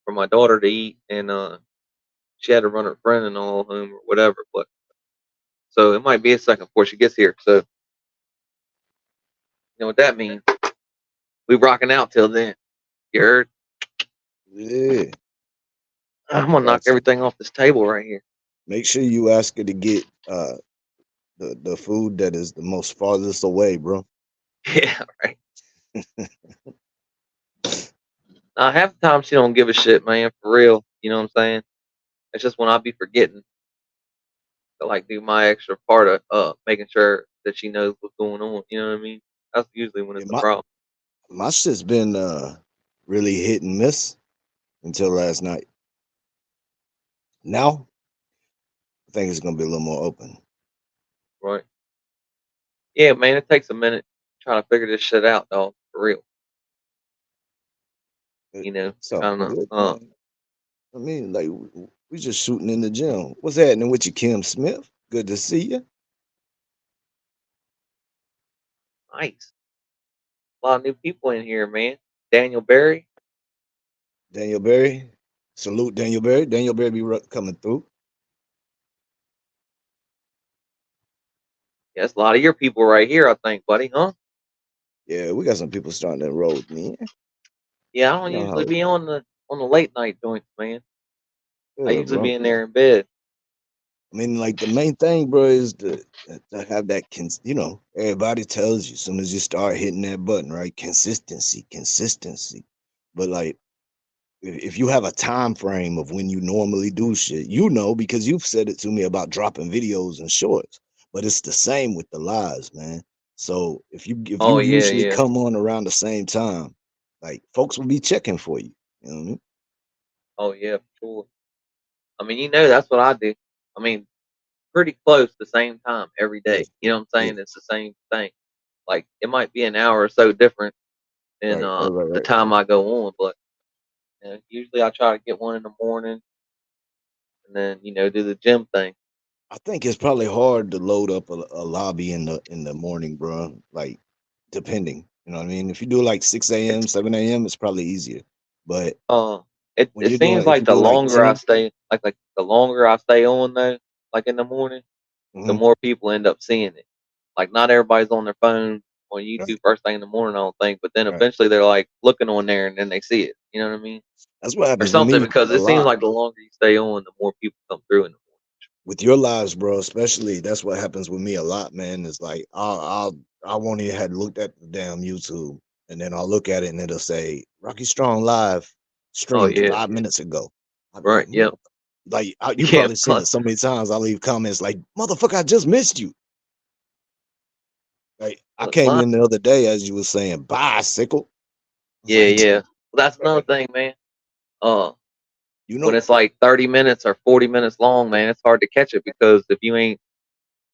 for my daughter to eat, and she had to run her friend and all home or whatever. But so it might be a second before she gets here. So you know what that means? We rocking out till then. You heard? Yeah. I'm gonna knock Gotcha. everything off this table right here. Make sure you ask her to get the food that is the most farthest away, bro. Yeah, right. Half the time she don't give a shit, man, for real. You know what I'm saying? It's just when I be forgetting to like do my extra part of making sure that she knows what's going on. You know what I mean? That's usually when Yeah, it's a problem. my shit's been really hit and miss until last night. Now I think it's gonna be a little more open. Right. Yeah, man, it takes a minute trying to figure this shit out, dog. For real. It, You know, it's all kind of good, man. I mean, like we just shooting in the gym. What's happening with you, Kim Smith? Good to see you, nice. A lot of new people in here, man. Daniel Berry. Daniel Berry. Salute Daniel Berry. Daniel Berry be coming through. Yeah, that's a lot of your people right here, I think, buddy, huh? Yeah, we got some people starting to enroll with me. Yeah, I You don't know usually how? be on the late night joints, man. I Yeah, usually be bro. in there in bed. I mean, like the main thing, bro, is to have that. Everybody tells you as soon as you start hitting that button, right? Consistency, consistency. But like, if you have a time frame of when you normally do shit, because you've said it to me about dropping videos and shorts. But it's the same with the lives, man. So if you Oh yeah, usually yeah. come on around the same time, like folks will be checking for you. You know what I mean? Oh yeah, for sure. I mean, that's what I do. I mean, pretty close the same time every Yeah, day. You know what I'm yeah. saying? It's the same thing. Like it might be an hour or so different in Right, right, right, the right. time I go on, but usually I try to get one in the morning and then do the gym thing. I think it's probably hard to load up a lobby in the morning, bro. Like, depending, you know what I mean. If you do like 6 a.m., 7 a.m., it's probably easier. But Uh, it when it you're seems doing, if like you the do like longer I 10, stay, like the longer I stay on though, like in the morning, the mhm, more people end up seeing it. Like not everybody's on their phone on YouTube right, first thing in the morning, I don't think, but then right. eventually they're like looking on there and then they see it. You know what I mean? That's what Or happens with something me because a it seems lot like the longer you stay on, the more people come through in the with your lives, bro. Especially that's what happens with me a lot, man. Is like I won't even have looked at the damn YouTube, and then I'll look at it and it'll say Rocky Strong live morning. Oh streamed yeah, 5 minutes ago. I'll be right. like, Yep. like you Yeah. probably seen it so many times. I leave comments like, "Motherfucker, I just missed you." Like I Look, came in the other day as you were saying bicycle. I was yeah, like, yeah. Well, that's another thing, man. Uh, you when know, it's like 30 minutes or 40 minutes long, man, it's hard to catch it because if you ain't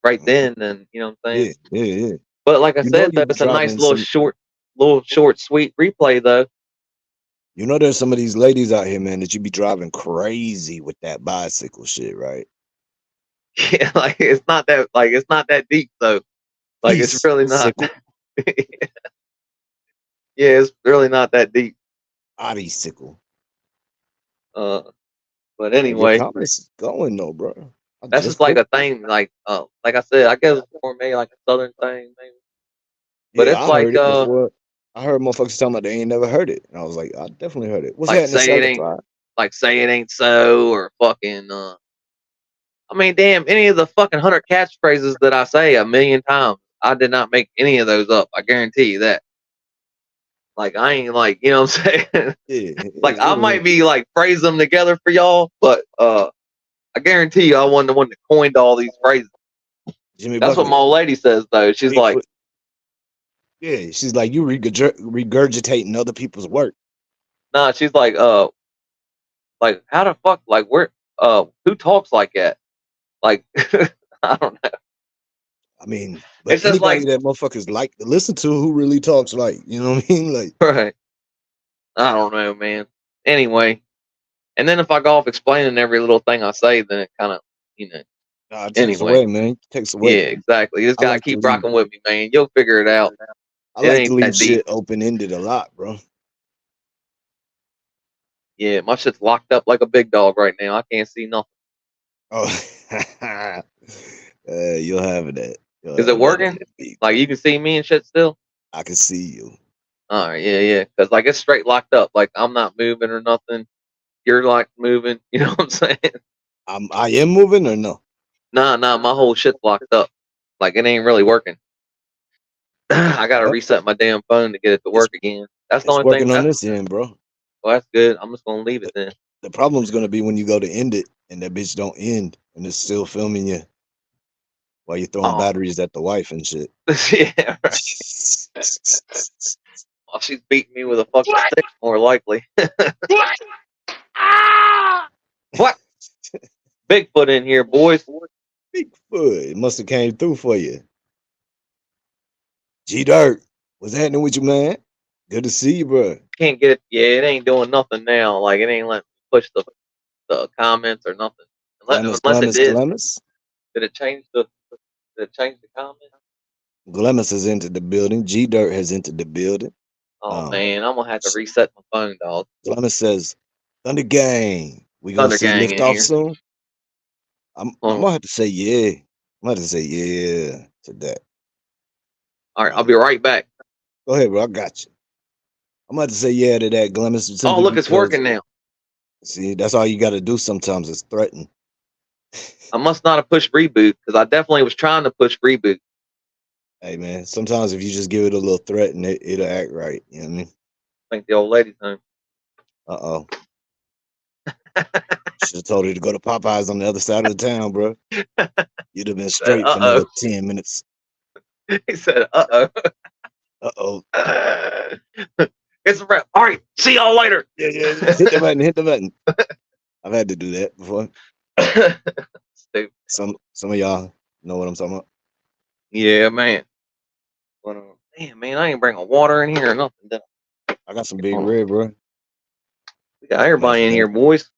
right mhm, then you know what I'm saying. yeah, yeah, yeah. But like I You know, said, you though, be it's a nice driving some. little short, sweet replay, though. You know, there's some of these ladies out here, man, that you be driving crazy with that bicycle shit, right? Yeah, like it's not that deep though. Like it's Peace, really not. sickle, Yeah, it's really not that deep. body sickle. Uh, but Hey, your anyway, comments is going though, bro. I that's just just like put, a thing. Like I said, I guess it's more maybe like a southern thing, maybe. But yeah, it's I heard like it before. I heard motherfuckers talking about they ain't never heard it, and I was like, I definitely heard it. What's like happening, say it ain't Sanctified? like say it ain't so or fucking. I mean, damn, any of the fucking 100 catchphrases that I say a million times, I did not make any of those up. I guarantee you that. Like I ain't like what I'm saying. Yeah, Like yeah, I yeah. might be like phrase them together for y'all, but I guarantee you I wasn't the one that coined all these phrases. Jimmy That's what my Bucket, old lady says though. She's like, Bigfoot. Yeah, she's like you regurgitating other people's work. nah, she's like how the fuck like where who talks like that? Like I don't know. I mean, but It's just anybody like that motherfuckers like to listen to who really talks like, you know what I mean? Like, right. I don't know, man. Anyway, and then if I go off explaining every little thing I say, then it kind of you know. nah, it takes Anyway, away, man. It takes yeah, away. exactly. You just I gotta like to keep leave rocking with me, man. You'll figure it out. I It like to ain't leave that deep. shit open ended a lot, bro. Yeah, my shit's locked up like a big dog right now. I can't see nothing. Oh, you'll have that. You'll Is it have that on working? that beat, Like bro. you can see me and shit still? I can see you. All right, yeah, yeah. Because like it's straight locked up. Like I'm not moving or nothing. You're like moving. You know what I'm saying? I am moving or no? Nah, nah. My whole shit's locked up. Like it ain't really working. I gotta Well, reset my damn phone to get it to it's work again. That's the it's only thing. working on That's this end, bro. well, that's good. I'm just gonna leave it The, then. the problem's gonna be when you go to end it and that bitch don't end and it's still filming you while you're throwing Oh, batteries at the wife and shit. yeah. Right. Well, she's beating me with a fucking stick, more likely. What? Bigfoot in here, boys. Bigfoot, it must have came through for you. G Dirt, what's happening with you, man? Good to see you, bro. Can't get it. Yeah, it ain't doing nothing now. Like it ain't letting me push the comments or nothing. Glamis, Unless it Glamis, did. Glamis. Did it change the? Did it change the comment? Glamis has entered the building. G Dirt has entered the building. Oh Um, man, I'm gonna have to reset my phone, dog. Glamis says, Thunder Gang, we gonna Thunder see Gang in liftoff here. soon? I'm Hold on. gonna have to say yeah. I'm gonna have to say yeah to that. All right, I'll Um, be right back. go ahead, bro. I got you. I'm gonna have to say yeah to that, Glamis, Oh, simply look, it's because working now. see, that's all you got to do sometimes is threaten. I must not have pushed reboot because I definitely was trying to push reboot. Hey man, sometimes if you just give it a little threat and it'll act right. You know what I mean? I think the old lady's home. Uh-oh. Should have told her to go to Popeyes on the other side of the town, bro. You'd have been Said, straight for uh another 10 minutes. oh. He said, uh Uh-oh. oh. It's a wrap. All right, see y'all later. Yeah, yeah. Hit the button, hit the button. I've had to do that before. Stupid. Some of y'all know what I'm talking about. Yeah, man. But, damn, man, I ain't bringing water in here or nothing. Did I got some I? big Hold on. red, bro. We got everybody in Imagine here, that. boys.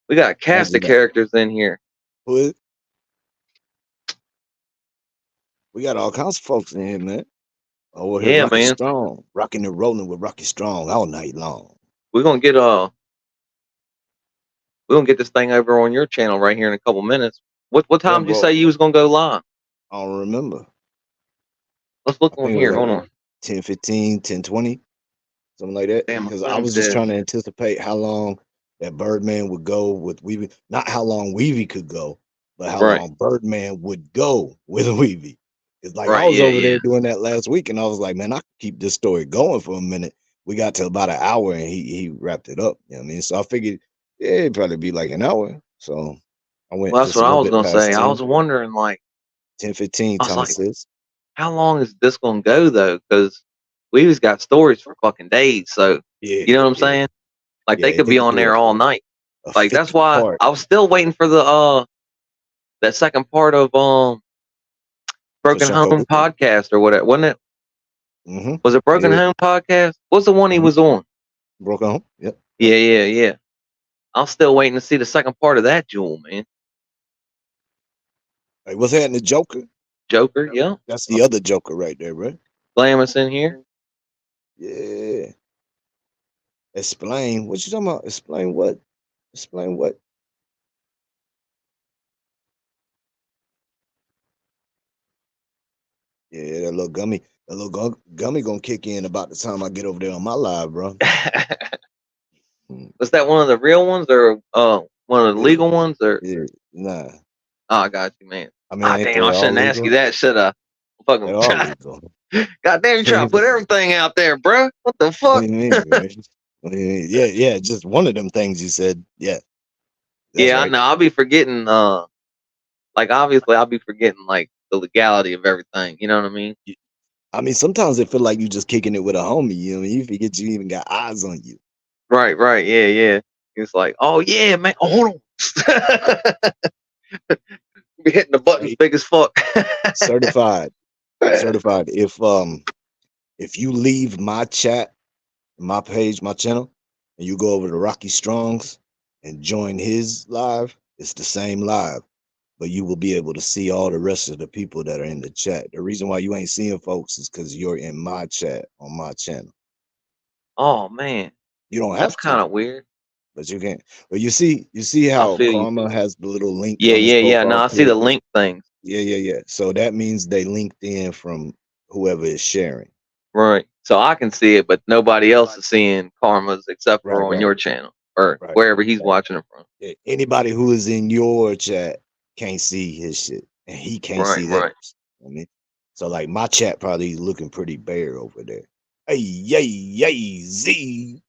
We got a cast Imagine of that. characters in here. Who is? We got all kinds of folks in here, man. Oh, we're here, Yeah, Rocky man. Strong. Rocking and rolling with Rocky Strong all night long. We're gonna get this thing over on your channel right here in a couple minutes. What Yeah, time did you bro. say you was gonna go live? I don't remember. Let's look I on think it was here. like Hold on. 10:15, 10:20, something like that. Damn, my Because I phone's was just dead. trying to anticipate how long that Birdman would go with Weavy. Not how long Weavy could go, but how Right. long Birdman would go with Weavy. It's like I Right. was Yeah. over there Yeah. doing that last week, and I was like, man, I could keep this story going for a minute. We got to about an hour, and he wrapped it up. You know what I mean? So I figured, yeah, it'd probably be like an hour. So I went Well, that's just a what I little was bit gonna past say. I 10, was wondering, like, 10:15, I was Thomas like, says. how long is this gonna go though? Because we just got stories for fucking days. So Yeah, you know what I'm yeah, saying? Like they yeah. could They be could on do there all night. a Like that's fifth why part. I was still waiting for the that second part of For Broken Home Shuffle. podcast or whatever. Wasn't it? Mm-hmm. Was it Broken Yeah. Home podcast? What's the one he Mm-hmm. was on? Broke home. Yep. Yep. Yeah, yeah, yeah. I'm still waiting to see the second part of that jewel, man. Hey, what's happening, Joker? Joker, yeah. That's the other Joker right there, bro. Glamis in here. Yeah. Explain. What you talking about? Explain what? Explain what? Yeah, that little gummy. That little gummy gonna kick in about the time I get over there on my live, bro. Mm. Was that one of the real ones or one of the Yeah. legal ones or Yeah. Nah. oh I got you, man. I mean, Ah ain't damn, I they all shouldn't ask you legal? that, should I? They Fucking all legal. goddamn you What try to put everything out there, bro. What the do fuck? you mean, man? What do you mean? Yeah, yeah, just one of them things you said. Yeah, that's Yeah, I right. know. I'll be forgetting like obviously I'll be forgetting like the legality of everything. You know what I mean? I mean, sometimes it feel like you just kicking it with a homie. You know, what I mean, you forget you even got eyes on you. Right, right, yeah, yeah. It's like, oh yeah, man. Oh, hold on. Be hitting the buttons Hey, big as fuck. certified, certified. If you leave my chat, my page, my channel, and you go over to Rocky Strong's and join his live, it's the same live, but you will be able to see all the rest of the people that are in the chat. The reason why you ain't seeing folks is because you're in my chat on my channel. Oh man, You don't that's have to. kind of weird. but you can't. But you see I how feel you. Karma has the little link Yeah, on his yeah, yeah. No, profile I see pic? the link things. Yeah, yeah, yeah. So that means they linked in from whoever is sharing. Right. So I can see it, but nobody else is seeing Karma's except for Right, on right, your channel or right, wherever he's right. watching it from. Anybody who is in your chat can't see his shit, and he can't Right, see right. theirs. I mean, so like my chat probably looking pretty bare over there. Hey, yay, yay, Z.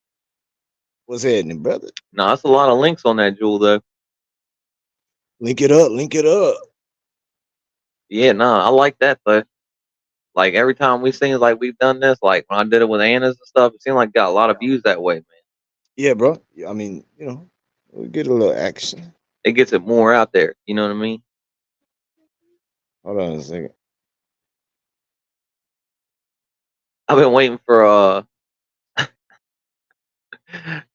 What's happening, brother? No, that's a lot of links on that jewel though. Link it up, link it up. Yeah, no, I like that though. Like every time we seen like we've done this, like when I did it with Anna's and stuff, it seemed like got a lot of views that way, man. Yeah, bro. Yeah, I mean, we get a little action. It gets it more out there. You know what I mean? Hold on a second. I've been waiting for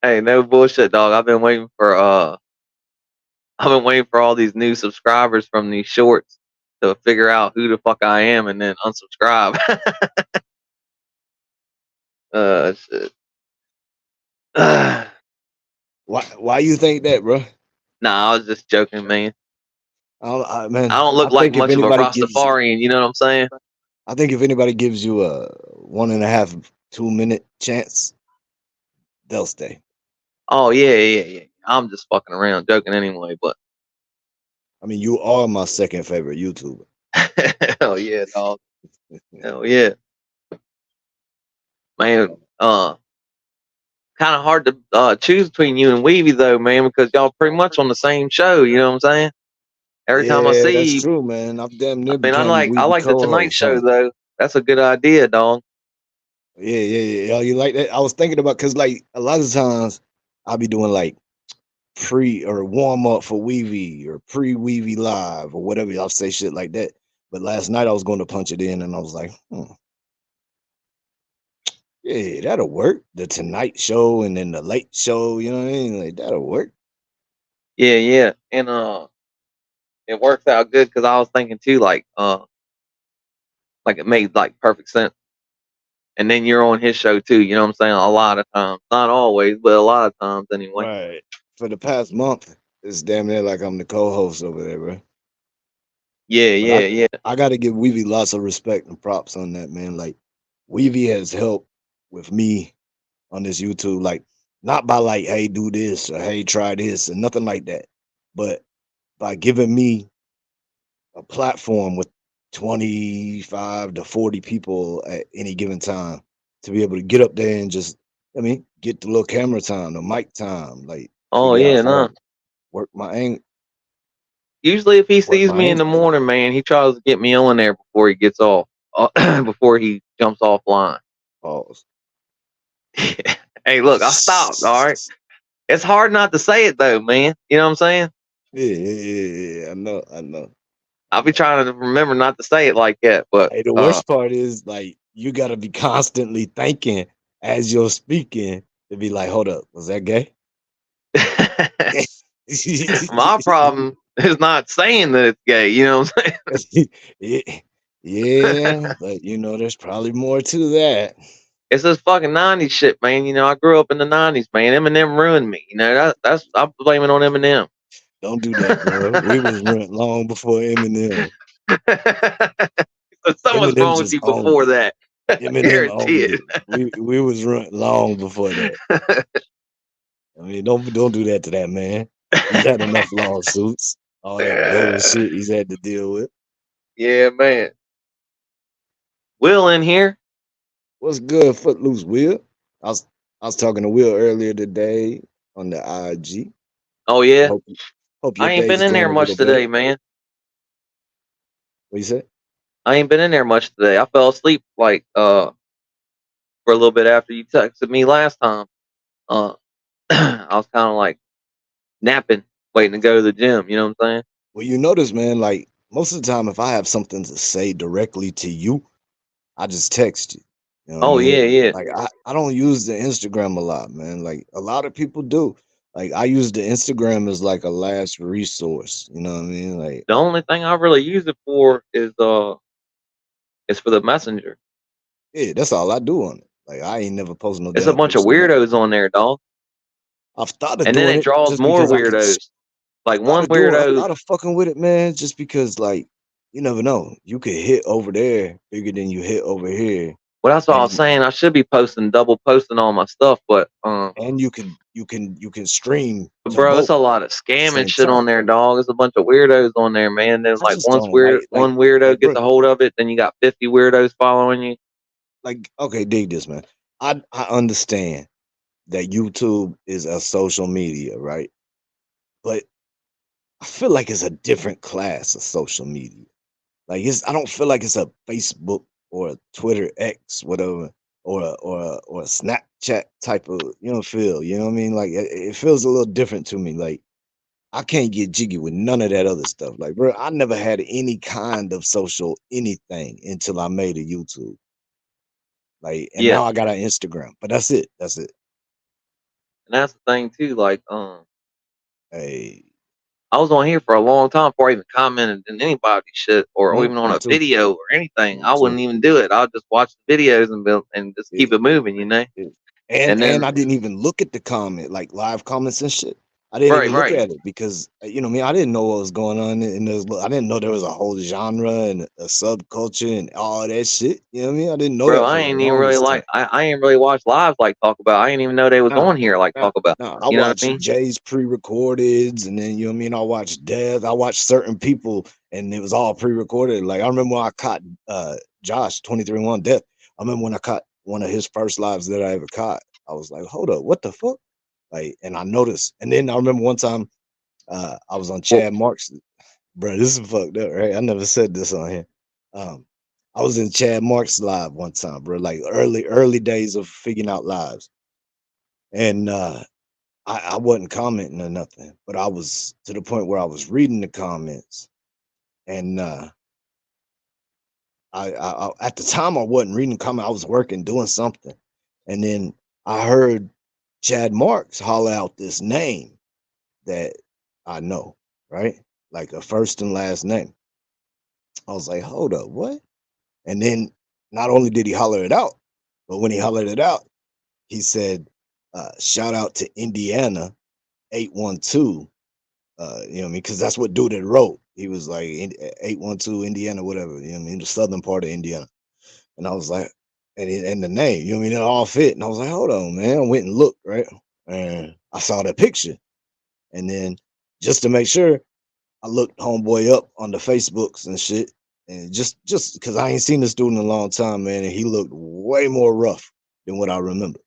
hey, no bullshit, dog. I've been waiting for all these new subscribers from these shorts to figure out who the fuck I am and then unsubscribe. Shit. Nah, Why you think that, bro? I was just joking, man. Man, I don't I look like think if much of a anybody gives, Rastafarian, you know what I'm saying? I think if anybody gives you a 1.5, 2 minute chance, they'll stay. Oh yeah, yeah, yeah. I'm just fucking around, joking anyway. But I mean, you are my second favorite YouTuber. hell yeah, dog. Hell yeah, man. Kind of hard to choose between you and Weavy though, man, because y'all pretty much on the same show. You know what I'm saying? Every time I Yeah, that's see you, true, man. I've damn I near mean, became I Weeby like the Tonight co-host, Show huh? though. That's a good idea, dog. Yeah, yeah, yeah. Oh, you like that? I was thinking about because like a lot of times I'll be doing like pre or warm up for Weevy or pre Weevy live or whatever. I'll say shit like that. But last night I was going to punch it in and I was like, yeah, that'll work. The Tonight Show and then the Late Show, you know what I mean? Like that'll work. Yeah, yeah, and it works out good because I was thinking too, like it made like perfect sense. And then you're on his show too. You know what I'm saying? A lot of times, not always, but a lot of times anyway. Right. For the past month, it's damn near like I'm the co-host over there, bro. Yeah, But yeah, yeah. I got to give Weevy lots of respect and props on that, man. Like Weevy has helped with me on this YouTube, like not by like, hey, do this or hey, try this and nothing like that, but by giving me a platform with 25 to 40 people at any given time to be able to get up there and just, I mean, get the little camera time, the mic time, like Oh figure out yeah, how no. to work my ang Usually, if he work sees my me in the angle. morning, man, he tries to get me on there before he gets off, before he jumps offline. Pause. Hey, look, I stopped. All right, it's hard not to say it though, man. You know what I'm saying? Yeah, yeah, yeah, yeah. I know, I know. I'll be trying to remember not to say it like that, but Hey, the worst part is like you gotta be constantly thinking as you're speaking to be like, hold up, was that gay? my problem is not saying that it's gay. You know what I'm saying? yeah, yeah, but there's probably more to that. It's this fucking '90s shit, man. You know, I grew up in the '90s, man. Eminem ruined me. You know, that's I'm blaming on Eminem. Don't do that, bro. We was rent long before Eminem. Someone's Eminem wrong with just you owned before it. that. Eminem Guarantee owned it. it. We was rent long before that. I mean, don't do that to that man. He's had enough lawsuits, all that bullshit he's had to deal with. Yeah, man. Will in here. What's good, Footloose Will? I was I was talking to Will earlier today on the IG. Oh I yeah. hope your I ain't been day's in there going a much little better. today, man. What you said? I ain't been in there much today. I fell asleep like for a little bit after you texted me last time. Uh I was kind of like napping, waiting to go to the gym. You know what I'm saying? Well, you notice, man, like most of the time if I have something to say directly to you, I just text you. You know what I Oh mean? yeah, yeah. Like I don't use the Instagram a lot, man. Like a lot of people do. Like I use the Instagram as like a last resource. You know what I mean? Like, The only thing I really use it for is for the messenger. yeah, that's all I do on it. Like I ain't never posted no It's a damn bunch of picture of nothing. weirdos on there, dog. I've thought of And then doing it it draws just more because weirdos. Like one I weirdo, thought of fucking with it, man, just because like you never know. You could hit over there bigger than you hit over here. well, that's what I was And saying. I should be posting, double posting all my stuff, but you can stream to bro, it's both a lot of at the scamming same shit time. on there, dog. It's a bunch of weirdos on there, man. Then I like just don't one weirdo bro, gets a hold of it, then you got 50 weirdos following you. like okay, dig this, man. I understand that YouTube is a social media, right? But I feel like it's a different class of social media. Like I don't feel like it's a Facebook or a Twitter X, whatever, or a Snapchat type of feel. You know what I mean? Like it feels a little different to me. Like I can't get jiggy with none of that other stuff. Like, bro, I never had any kind of social anything until I made a YouTube. Like, and Yeah, now I got an Instagram, but that's it. That's it. and that's the thing too. Like, Hey, I was on here for a long time before I even commented in anybody's shit or even on me a too. video or anything. Me I too. wouldn't even do it. I'll just watch the videos and just Yeah. keep it moving, you know. Yeah. And And then I didn't even look at the comment, like live comments and shit. I didn't right, even look right, at it because me, I didn't know what was going on in those. I didn't know there was a whole genre and a subculture and all that shit. You know what I mean? I didn't know bro. that I for the ain't even really longest time. like. I ain't really watched lives like talk about. I ain't even know they was Nah, on here like nah, talk about. nah. I You know what I watched mean? Jay's pre-recordeds, and then I watched Death. I watched certain people, and it was all pre-recorded. Like I remember when I caught Josh 23-1 Death. I remember when I caught one of his first lives that I ever caught. I was like, hold up, what the fuck? Like, and I noticed. And then I remember one time I was on Well, Chad Marks. Bro, this is fucked up, right? I never said this on here. Um, I was in Chad Marks live one time, bro, like early days of figuring out lives. And I wasn't commenting or nothing, but I was to the point where I was reading the comments, and at the time I wasn't reading the comment. I was working, doing something, and then I heard Chad Marks holler out this name that I know, right? Like a first and last name. I was like, hold up, what? And then not only did he holler it out, but when he hollered it out, he said, shout out to Indiana 812. You know what I mean? Because that's what dude had wrote. He was like 812 Indiana, whatever, you know what I mean? The southern part of Indiana. And I was like, and the name, you know what I mean? It all fit. And I was like, hold on, man. I went and looked, right? And I saw that picture. And then just to make sure, I looked homeboy up on the Facebooks and shit. And just because I ain't seen this dude in a long time, man, and he looked way more rough than what I remember.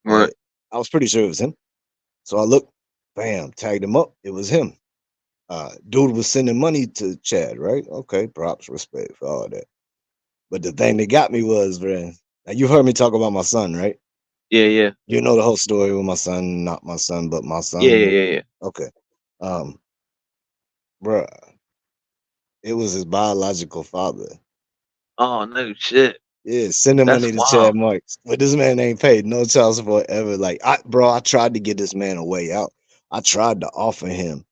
right. But I was pretty sure it was him. So I looked, bam, tagged him up. It was him. Dude was sending money to Chad, right? Okay, props, respect for all that. But the thing that got me was, man, now you've heard me talk about my son, right? Yeah, yeah, You know the whole story with my son, not my son, but my yeah, yeah, son. yeah, yeah. Okay. Um, bruh, it was his biological father. Oh no, shit. Yeah, sending That's money to wild. Chad Marks. But this man ain't paid no child support ever. Like I tried to get this man a way out. I tried to offer him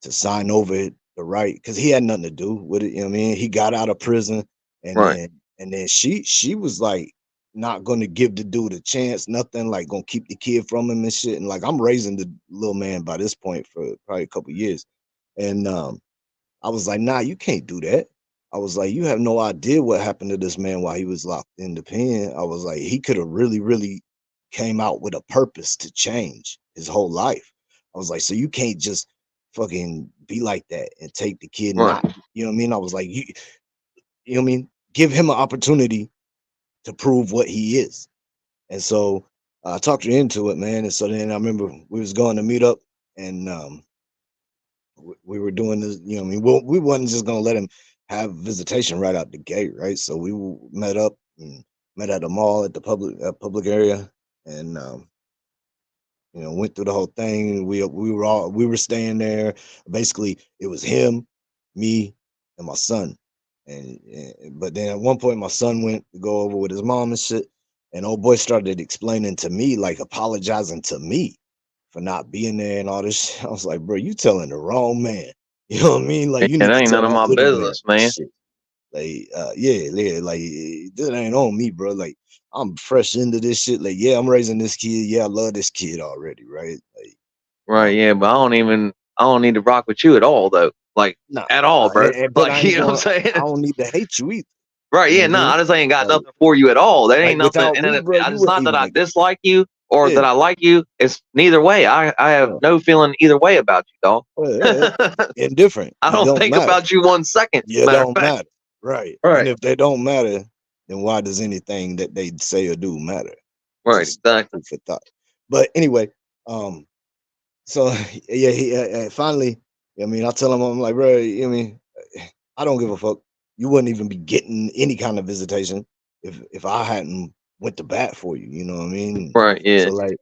to sign over the right because he had nothing to do with it. You know what I mean? He got out of prison and Right, then she was like not gonna give the dude a chance, nothing, like gonna keep the kid from him and shit. And like I'm raising the little man by this point for probably a couple years. And I was like, nah, you can't do that. I was like, you have no idea what happened to this man while he was locked in the pen. I was like, he could have really, really came out with a purpose to change his whole life. I was like, so you can't just fucking be like that and take the kid right. not, you know what I mean? I was like, you know what I mean? Give him an opportunity to prove what he is. And so I talked her into it, man. And so then I remember we was going to meet up and we were doing this, you know, what I mean, we wasn't just gonna let him have visitation right out the gate, right? So we met up and met at the mall at the public area, and went through the whole thing. We were staying there. Basically, it was him, me, and my son. But then at one point, my son went to go over with his mom and shit, and old boy started explaining to me, like apologizing to me for not being there and all this shit. I was like, bro, you telling the wrong man. You know what I mean? Like Man, you it need to ain't tell none of that my little man business, this man. shit. Like, yeah, like this ain't on me, bro. Like I'm fresh into this shit. Like, yeah, I'm raising this kid. Yeah, I love this kid already, right? Like, Right, yeah, but I don't need to rock with you at all though. Like Nah, at all, nah, bro. but I Like ain't you know what I'm gonna. I saying? don't need to hate you either. Right, You know yeah, what I no, mean? I just ain't got Like, nothing for you at all. There like ain't nothing, without and me, then bro, you it's wouldn't not that even I make it. dislike you or Yeah, that I like you. It's neither way. I have yeah, no feeling either way about you, dog. yeah. Indifferent. I You don't don't think matter. about you 1 second. You Matter of don't fact. matter. Right. And Right, if they don't matter, then why does anything that they say or do matter? right, Just exactly. food for thought. But anyway, so yeah, finally, I mean, I tell him, I'm like, bro, I mean, I don't give a fuck. You wouldn't even be getting any kind of visitation if I hadn't went to bat for you. You know what I mean? Right, yeah, So like,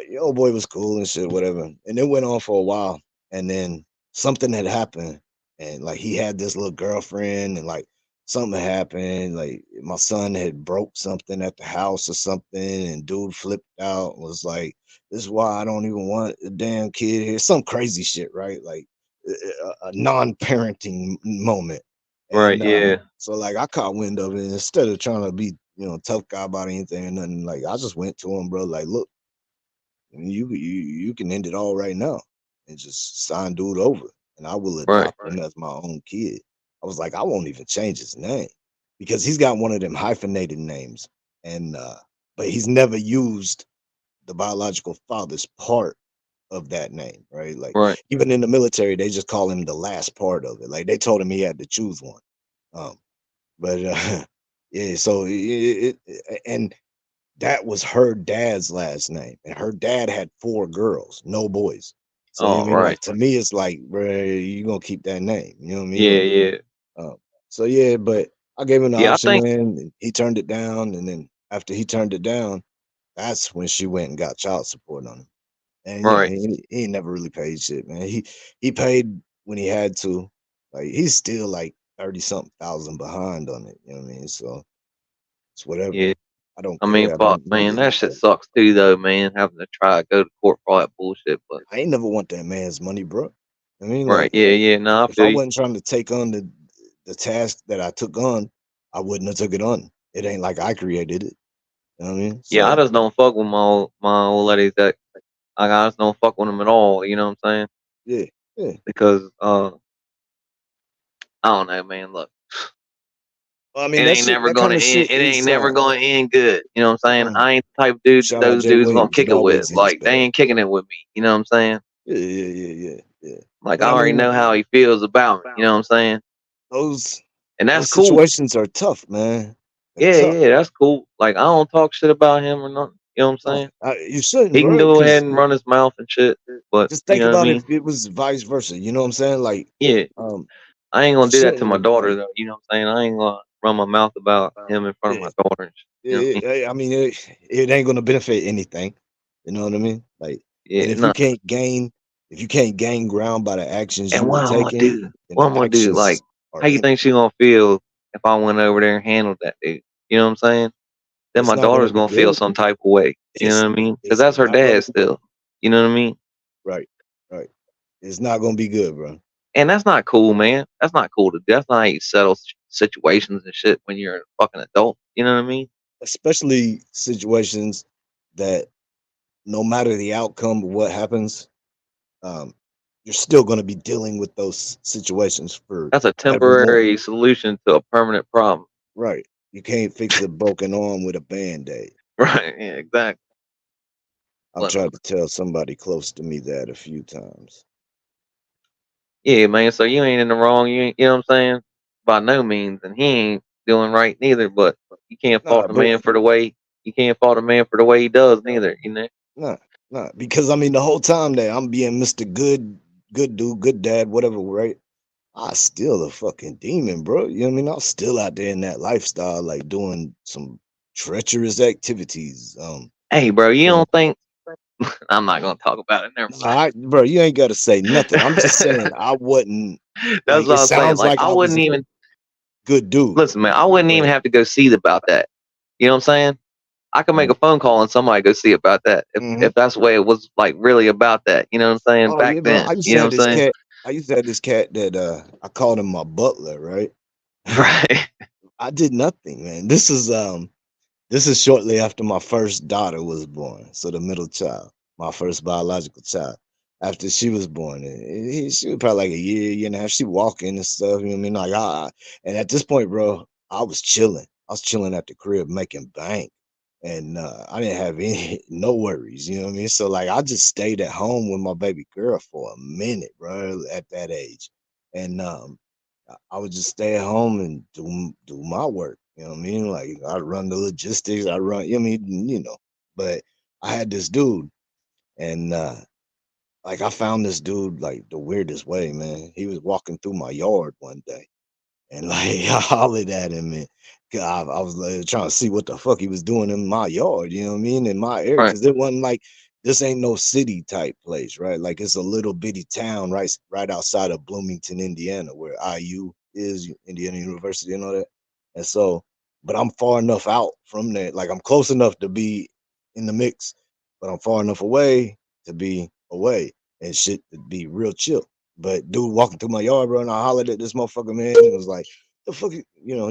your old boy was cool and shit, whatever. And it went on for a while, and then something had happened, and like he had this little girlfriend, and like something happened. Like my son had broke something at the house or something, and dude flipped out. And was like, "This is why I don't even want a damn kid here." Some crazy shit, right? Like a non-parenting moment. right, And yeah, so like I caught wind of it. Instead of trying to be, tough guy about anything or nothing, like I just went to him, bro. Like, look, you can end it all right now and just sign dude over, and I will right, adopt him as my own kid. I was like, I won't even change his name because he's got one of them hyphenated names, and but he's never used the biological father's part of that name, right? Like right, even in the military, they just call him the last part of it. Like they told him he had to choose one. Um, but yeah, so and that was her dad's last name, and her dad had 4 girls, no boys. So you know oh, what I mean, right, like to me, it's like, bro, you gonna keep that name. You know what I mean? yeah, Like, yeah, um, so yeah, but I gave him the yeah. I option, think, man, and he turned it down. And then after he turned it down, that's when she went and got child support on him. And right, he ain't never really paid shit, man. He paid when he had to. Like he's still like 30 something thousand behind on it. You know what I mean? So it's whatever. yeah. I don't I mean, care. I fuck, don't need man, it. that shit sucks too, though, man. Having to try to go to court for all that bullshit, but I ain't never want that man's money, bro. I mean, right, like yeah, yeah. No, I if I feel you. wasn't trying to take on the task that I took on, I wouldn't have took it on. It ain't like I created it. You know what I mean? Yeah, I So just don't fuck with my old ladies that like, I just don't fuck with them at all. You know what I'm saying? yeah, yeah. Because I don't know, man. Look, Well, I it mean, ain't never that gonna kind of end. shit It ain't is never gonna end good. You know what I'm saying? mm, I ain't the type of dude that shout out those Jay dudes gonna Williams. It kick it with. always ends Like they bad. ain't kicking it with me. You know what I'm saying? Yeah, yeah, yeah, yeah, yeah. Like And I I already mean, know how he feels about me. You know what I'm saying? those And that's those cool. situations are tough, man. They're Yeah, tough. yeah, that's cool. Like I don't talk shit about him or nothing. You know what I'm No, saying? you shouldn't, He can bro. go ahead Because and run his mouth and shit. But just you think know what I about if mean? it was vice versa. You know what I'm saying? Like, Yeah. um, I ain't you gonna do that to my shouldn't daughter like, though. You know what I'm saying? I ain't gonna run my mouth about him in front of yeah, my daughter and shit. You know what I mean? I mean, it ain't gonna benefit anything. You know what I mean? Like, and Yeah, no. if you can't gain ground by the actions And you what were I'm gonna taking, do? then What the I'm gonna do? Like, actions are how you think empty. she gonna feel if I went over there and handled that dude? You know what I'm saying? Then It's my not gonna daughter's be gonna feel good. some type of way. You know It's what I mean? Because it's that's her not gonna dad be good. still. You know what I mean? Right, right. It's not gonna be good, bro. And that's not cool, man. That's not cool to do. That's not how you settle situations and shit when you're a fucking adult. You know what I mean? Especially situations that no matter the outcome of what happens, um, you're still going to be dealing with those situations That's a forevermore. temporary solution to a permanent problem. Right. You can't fix a broken arm with a band-aid. Right? Yeah, exactly. I've But tried to tell somebody close to me that a few times. yeah, man. So you ain't in the wrong. You ain't, you know what I'm saying? By no means, and he ain't doing right neither. But you can't fault Nah, the but man for the way you can't fault a man for the way he does neither. You know? nah, nah. Because I mean, the whole time that I'm being Mr. Good dude, good dad, whatever, right? I still a fucking demon, bro. You know what I mean? I'm still out there in that lifestyle, like doing some treacherous activities. Hey, bro, you Doing don't think I'm not gonna talk about it? Never No, bro, you ain't got to say nothing. I'm just saying mind. I wasn't That's like what it I'm saying. sounds Like like I I was wouldn't a even good dude, listen, man. I wouldn't even but have to go see about that. You know what I'm saying? I could make mm, a phone call and somebody go see about that mhm. if that's the way it was like really about that. You know what I'm saying? Oh Back yeah, bro. then, you know what I'm saying? I used to have this cat that I called him my butler, right? Right. I did nothing, man. This is shortly after my first daughter was born, so the middle child, my first biological child. after she was born. And she was probably like a year and a half. She walking and stuff. You know what I mean? Like and at this point, bro, I was chilling. I was chilling at the crib making bank. And I didn't have any no worries, you know what I mean? So like I just stayed at home with my baby girl for a minute, bro, at that age. And I would just stay at home and do my work. You know what I mean? Like I run the logistics, I run, you know what I mean, you know. But I had this dude and like I found this dude like the weirdest way, man. He was walking through my yard one day and like I hollered at him and I was like, trying to see what the fuck he was doing in my yard, you know what I mean? In my area. Right. Cause it wasn't like this ain't no city type place, right? Like it's a little bitty town right outside of Bloomington, Indiana, where IU is, Indiana University and all that. And so, but I'm far enough out from there. Like I'm close enough to be in the mix, but I'm far enough away to be away and shit to be real chill. But dude walking through my yard, bro, and I hollered at this motherfucker, man. And it was like, the fuck,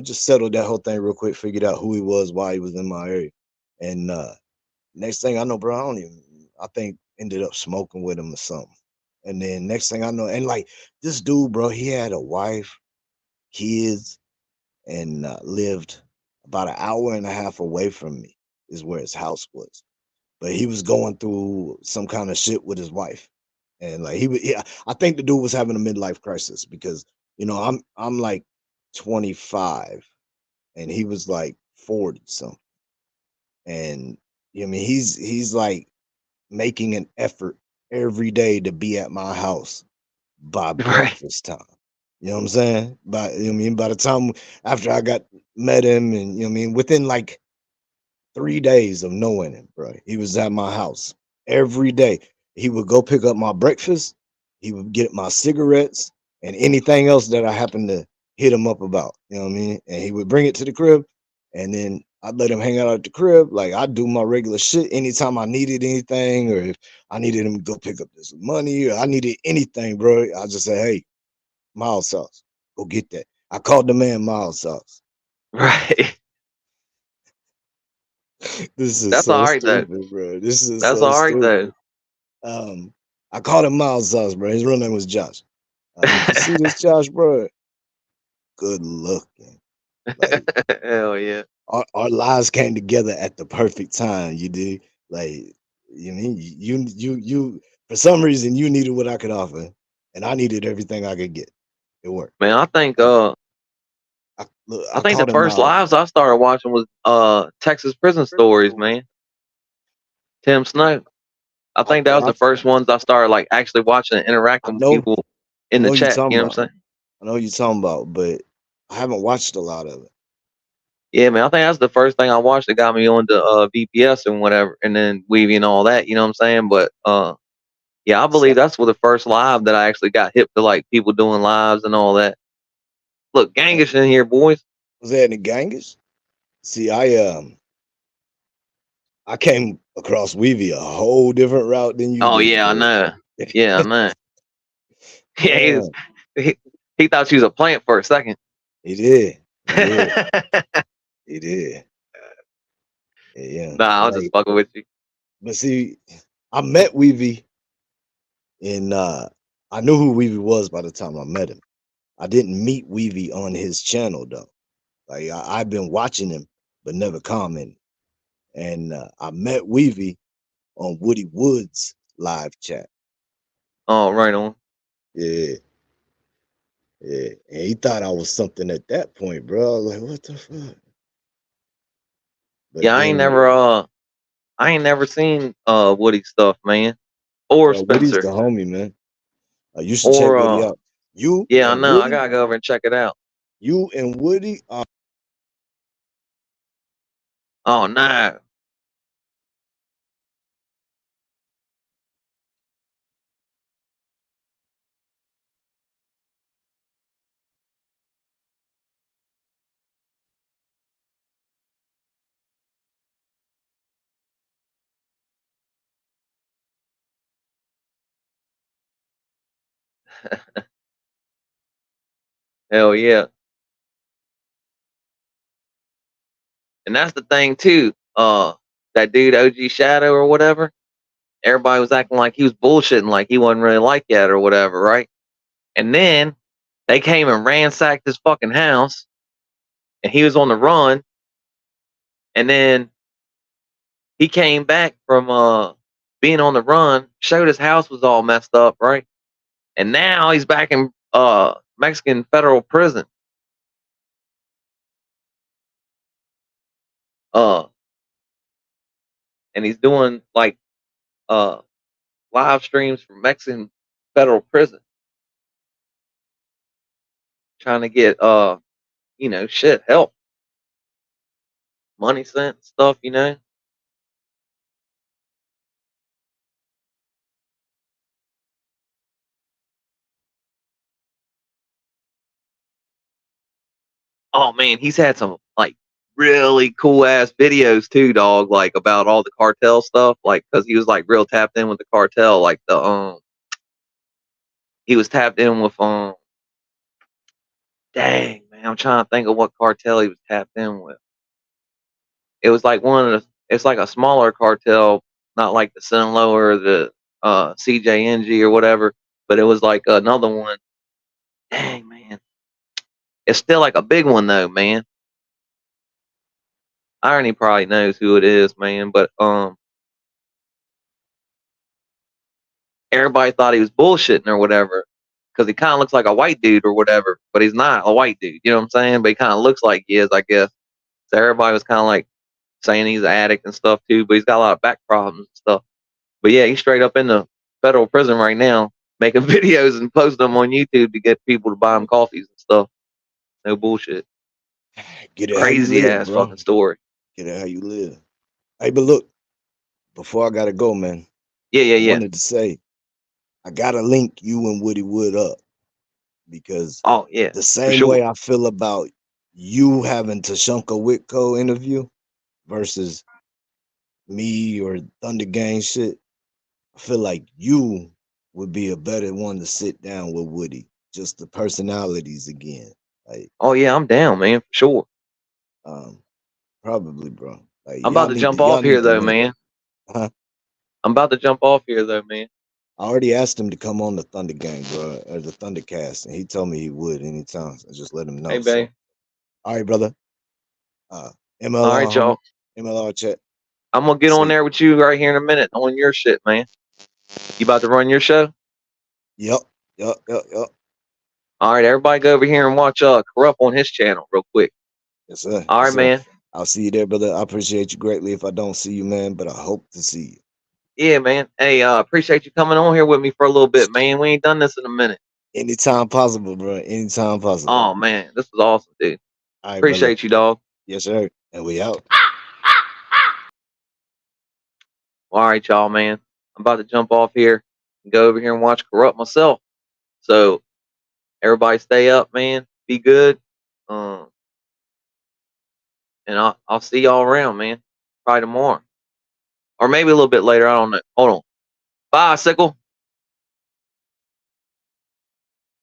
just settled that whole thing real quick, figured out who he was, why he was in my area. And next thing I know, bro, I think ended up smoking with him or something. And then next thing I know, and like this dude, bro, he had a wife, kids, and lived about an hour and a half away from me, is where his house was. But he was going through some kind of shit with his wife. And like yeah, I think the dude was having a midlife crisis because I'm like 25 and he was like 40 something. And I mean he's like making an effort every day to be at my house by Right. breakfast time. You know what I'm saying? By the time after I got met him and within like 3 days of knowing him, bro. He was at my house every day. He would go pick up my breakfast, he would get my cigarettes, and anything else that I happened to hit him up about, you know what I mean? And he would bring it to the crib, and then I'd let him hang out at the crib. Like, I'd do my regular shit anytime I needed anything, or if I needed him to go pick up this money, or I needed anything, bro, I just say, "Hey, mild sauce, go get that." I called the man mild sauce. Right. This is That's so all right though. stupid, bro. This is That's so all right though. stupid. Um, I called him Miles Sauce, bro. His real name was Josh. If you see this Josh, bro, good looking. Like Hell yeah. our lives came together at the perfect time. You do like you mean you for some reason you needed what I could offer, and I needed everything I could get. It worked. Man, I think Uh, look, I I think the called him first Miles. lives I started watching was Texas Prison Stories, man. Tim Snow. I think that was I, the first ones I started like actually watching and I interacting with know people I in the know you chat. talking You know what about. I'm saying? I know you talking about, but I haven't watched a lot of it. Yeah, man. I think that's the first thing I watched that got me onto VPS and whatever, and then Weavy and all that. You know what I'm saying? But yeah, I So, believe that's for the first live that I actually got hip to like people doing lives and all that. Look, Gangish in here, boys. was that in the Ganges? See, I came across Weavy a whole different route than you Oh did, yeah, I bro. know. Yeah, I know. Yeah, Uh, he, he thought she was a plant for a second. he did. He did. He did. Yeah. Nah, I was just Like, fucking with you. but see, I met Weavy in I knew who Weavy was by the time I met him. I didn't meet Weavy on his channel though. Like I've been watching him, but never commented. And I met Weavy on Woody Wood's live chat. Oh, right on. Yeah. Yeah, and he thought I was something at that point, bro. I was like, what the fuck? But Yeah, then, I ain't never seen Woody stuff, man, or bro, Woody's Spencer, the homie, man. You should check or Woody out. You yeah, I and know. I Woody, gotta go over and check it out. you and Woody are Oh no. Hell yeah. And that's the thing too. That dude OG Shadow or whatever. everybody was acting like he was bullshitting, like he wasn't really like that or whatever, right? And then they came and ransacked his fucking house, and he was on the run. And then he came back from being on the run, showed his house was all messed up, right? And now he's back in Mexican federal prison. Uh, and he's doing like uh live streams from Mexican federal prison, trying to get shit, help, money sent, stuff, Oh man, he's had some like really cool ass videos too, dog. Like about all the cartel stuff, like because he was like real tapped in with the cartel. Like he was tapped in with dang man, I'm trying to think of what cartel he was tapped in with. It was like it's like a smaller cartel, not like the Sinaloa or the CJNG or whatever, but it was like another one. Dang man, it's still like a big one though, man. Irony probably knows who it is, man, but everybody thought he was bullshitting or whatever because he kind of looks like a white dude or whatever, but he's not a white dude. You know what I'm saying? But he kind of looks like he is, I guess. So everybody was kind of like saying he's an addict and stuff too, but he's got a lot of back problems and stuff. But yeah, he's straight up in the federal prison right now, making videos and posting them on YouTube to get people to buy him coffees and stuff. No bullshit. Get it how you Crazy live, ass bro. fucking story. Get it how you live. Hey, but look, before I gotta go, man, Yeah, yeah, I yeah. wanted to say I gotta link you and Woody Wood up because Oh yeah, the for same way sure. I feel about you having Tashanka Whitco interview versus me or Thunder Gang shit, I feel like you would be a better one to sit down with Woody. Just the personalities again. Like, Oh yeah, I'm down, man, for sure. um, probably, bro. Like I'm about to jump off y'all here need to though, link. man. Huh? I'm about to jump off here though, man. I already asked him to come on the Thunder Gang, bro, or the Thundercast, and he told me he would anytime. I just let him Hey, know. So, babe. all right, brother. Uh, All MLR, right, homie. y'all. MLR chat. I'm gonna get on See. there with you right here in a minute on your shit, man. You about to run your show? Yep. Yep. Yep. Yep. All right, everybody go over here and watch Corrupt on his channel real quick. Yes, sir. All Yes, right, sir. man. I'll see you there, brother. I appreciate you greatly. If I don't see you, man, but I hope to see you. Yeah, man. Hey, appreciate you coming on here with me for a little bit, man. We ain't done this in a minute. Anytime possible, bro. Anytime possible. Oh man, this was awesome, dude. All right, brother. Appreciate you, dog. Yes, sir. And we out. All right, y'all, man. I'm about to jump off here and go over here and watch Corrupt myself. So everybody stay up, man. Be good. Um, and I'll see y'all around, man. Probably tomorrow. Or maybe a little bit later. I don't know. Hold on. Bye, Sickle.